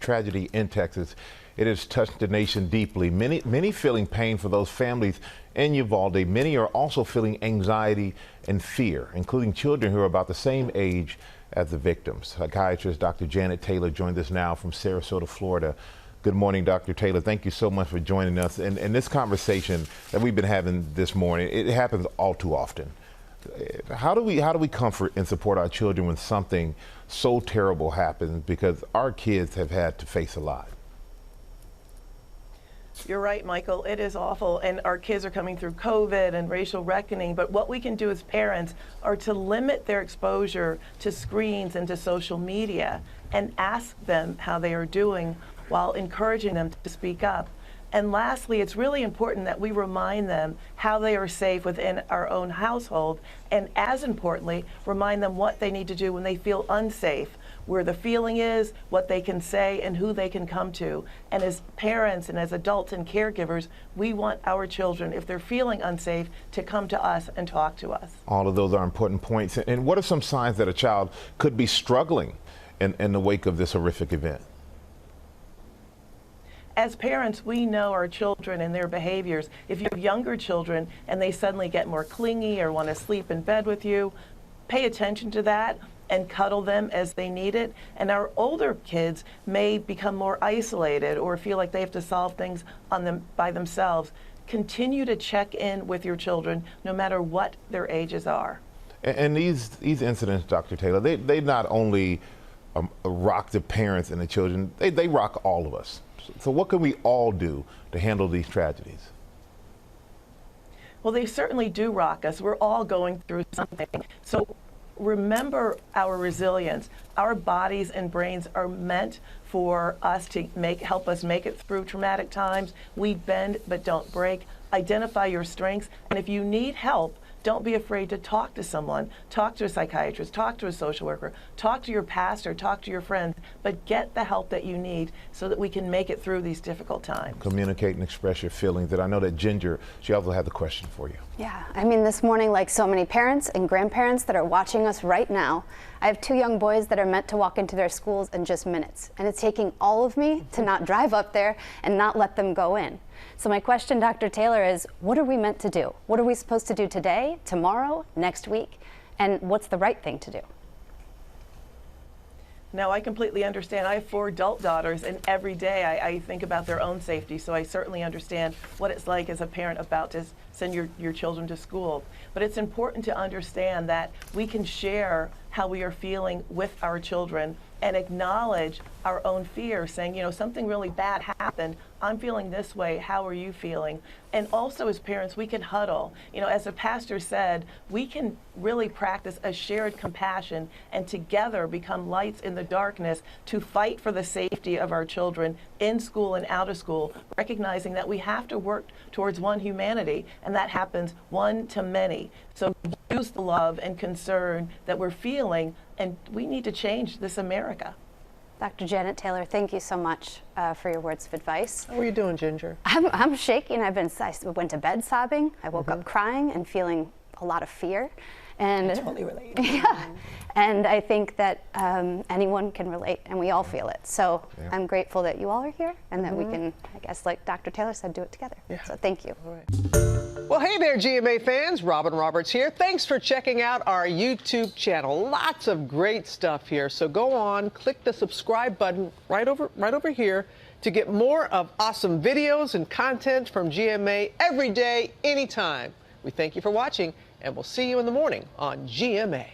tragedy in Texas. It has touched the nation deeply. Many feeling pain for those families in Uvalde. Many are also feeling anxiety and fear, including children who are about the same age as the victims. Psychiatrist Dr. Janet Taylor joins us now from Sarasota, Florida. Good morning, Dr. Taylor. Thank you so much for joining us. And this conversation that we've been having this morning, it happens all too often. How do we comfort and support our children when something so terrible happens, because our kids have had to face a lot? You're right, Michael. It is awful, and our kids are coming through COVID and racial reckoning, but what we can do as parents are to limit their exposure to screens and to social media and ask them how they are doing while encouraging them to speak up. And lastly, it's really important that we remind them how they are safe within our own household, and as importantly, remind them what they need to do when they feel unsafe, where the feeling is, what they can say, and who they can come to. And as parents and as adults and caregivers, we want our children, if they're feeling unsafe, to come to us and talk to us. All of those are important points. And what are some signs that a child could be struggling in the wake of this horrific event? As parents, we know our children and their behaviors. If you have younger children and they suddenly get more clingy or want to sleep in bed with you, pay attention to that and cuddle them as they need it. And our older kids may become more isolated or feel like they have to solve things by themselves. Continue to check in with your children no matter what their ages are. And these incidents, Dr. Taylor, they not only rock the parents and the children, they rock all of us. So what can we all do to handle these tragedies? Well, they certainly do rock us. We're all going through something. So remember our resilience. Our bodies and brains are meant for us to help us make it through traumatic times. We bend but don't break. Identify your strengths, and if you need help, don't be afraid to talk to someone. Talk to a psychiatrist, talk to a social worker, talk to your pastor, talk to your friends, but get the help that you need so that we can make it through these difficult times. Communicate and express your feelings. And I know that Ginger, she also had the question for you. Yeah, I mean, this morning, like so many parents and grandparents that are watching us right now, I have 2 young boys that are meant to walk into their schools in just minutes. And it's taking all of me to not drive up there and not let them go in. So my question, Dr. Taylor, is what are we meant to do? What are we supposed to do today, tomorrow, next week? And what's the right thing to do? Now, I completely understand. I have 4 adult daughters, and every day I think about their own safety, so I certainly understand what it's like as a parent about to send your children to school. But it's important to understand that we can share how we are feeling with our children and acknowledge our own fear, saying, you know, something really bad happened. I'm feeling this way. How are you feeling? And also as parents, we can huddle. You know, as the pastor said, we can really practice a shared compassion and together become lights in the darkness to fight for the safety of our children in school and out of school, recognizing that we have to work towards one humanity, and that happens one to many. So use the love and concern that we're feeling, and we need to change this America. Dr. Janet Taylor, thank you so much for your words of advice. How are you doing, Ginger? I'm shaking. I went to bed sobbing. I woke up crying and feeling a lot of fear. And I totally relate. Yeah, and I think that anyone can relate, and we all feel it. So I'm grateful that you all are here, and that we can, I guess, like Dr. Taylor said, do it together. Yeah. So thank you. All right. Well, hey there, GMA fans. Robin Roberts here. Thanks for checking out our YouTube channel. Lots of great stuff here. So go on, click the subscribe button right over here to get more of awesome videos and content from GMA every day, anytime. We thank you for watching, and we'll see you in the morning on GMA.